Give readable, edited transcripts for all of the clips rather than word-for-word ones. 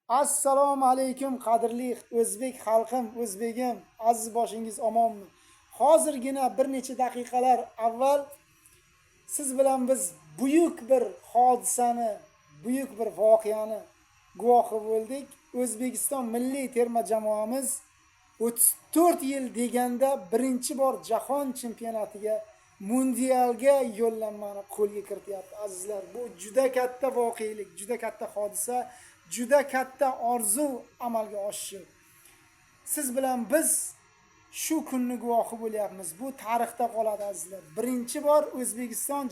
Assalomu alaykum qadrli o'zbek xalqim, o'zbegim, aziz boshingiz omonmi? Hozirgina bir necha daqiqalar avval siz bilan biz buyuk bir hodisani, buyuk bir voqeani guvohi bo'ldik. O'zbekiston milliy terma jamoamiz 34 yil deganda birinchi bor jahon chempionatiga, mundialga yo'llanmani qo'lga kirityapti. Azizlar, bu juda katta voqelik, juda katta hodisa, juda katta orzu amalga oshishi. Siz bilan biz shu kunni guvohi bo'lyapmiz. Bu tarixda qoladi azizlar. Birinchi bor O'zbekiston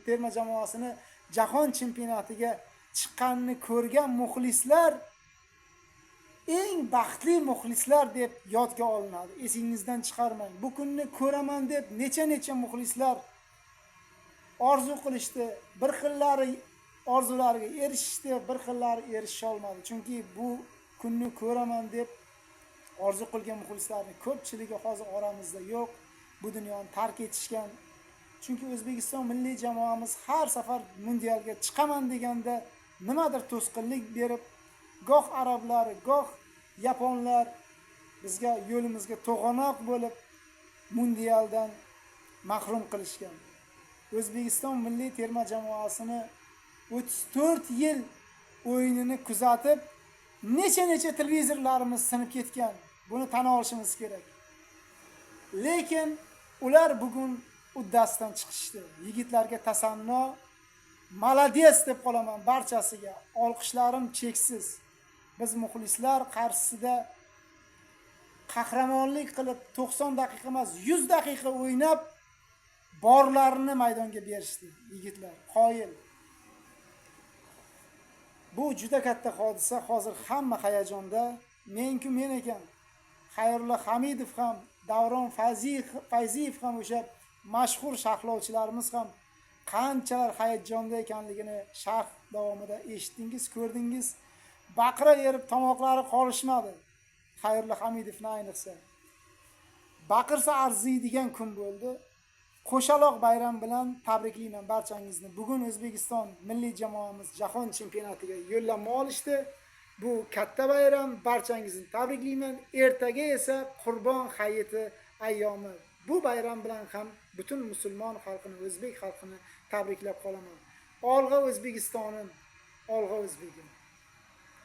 terma jamoasini jahon chempionatiga chiqqanini ko'rgan muxlislar eng baxtli muxlislar deb yodga olinadi. Esingizdan chiqarmang. Bu kunni ko'raman deb necha muxlislar orzu qilishdi. Bir xillari orzulariga erishishdi, bir xillari erisha olmadi. Chunki bu kunni ko'raman deb orzu qilgan muxlislarning ko'pchiligi hozir oramizda yo'q. Bu dunyoni tark etishgan. Chunki O'zbekiston milliy jamoamiz har safar mundialga chiqaman deganda nimadir to'sqinlik berib, goh arablar, goh yaponlar bizga yo'limizga to'g'anoq bo'lib mundialdan mahrum qilishgan. O'zbekiston milliy terma jamoasini 34 yil o'yinini kuzatib, necha televizorlarimiz sinib ketgan. Buni tan olishimiz kerak. Lekin ular bugun uddasidan chiqishdi. Yigitlarga tasanno, malades deb qolaman barchasiga. Olqishlarim cheksiz. Biz muxlislar qarshisida qahramonlik qilib 90 daqiqa emas, 100 daqiqa o'ynab borlarini maydonga berishdi yigitlar. Qoyil. Bu juda katta hodisa. Hozir hamma hayajonda. Men ekan. Xayrullo Hamidov ham, Davron Fayziyev ham, o'sha mashhur sharhlovchilarimiz ham qanchalar hayajonda ekanligini sharh davomida eshitdingiz, ko'rdingiz. Baqiraverib tomoqlari qolishmadi. Xayrullo Hamidovni ayniqsa. Baqirsa arziydigan kun bo'ldi. Qo'shaloq bayram bilan tabriklayman barchangizni. Bugun O'zbekiston milliy jamoamiz jahon chempionatiga yo'llanma olishdi. Bu katta bayram, barchangizni tabriklayman. Ertaga esa Qurbon hayiti ayyomi. Bu bayram bilan ham butun musulmon xalqini, o'zbek xalqini tabriklab qolaman. Olg'a O'zbekistonim, olg'a o'zbegim.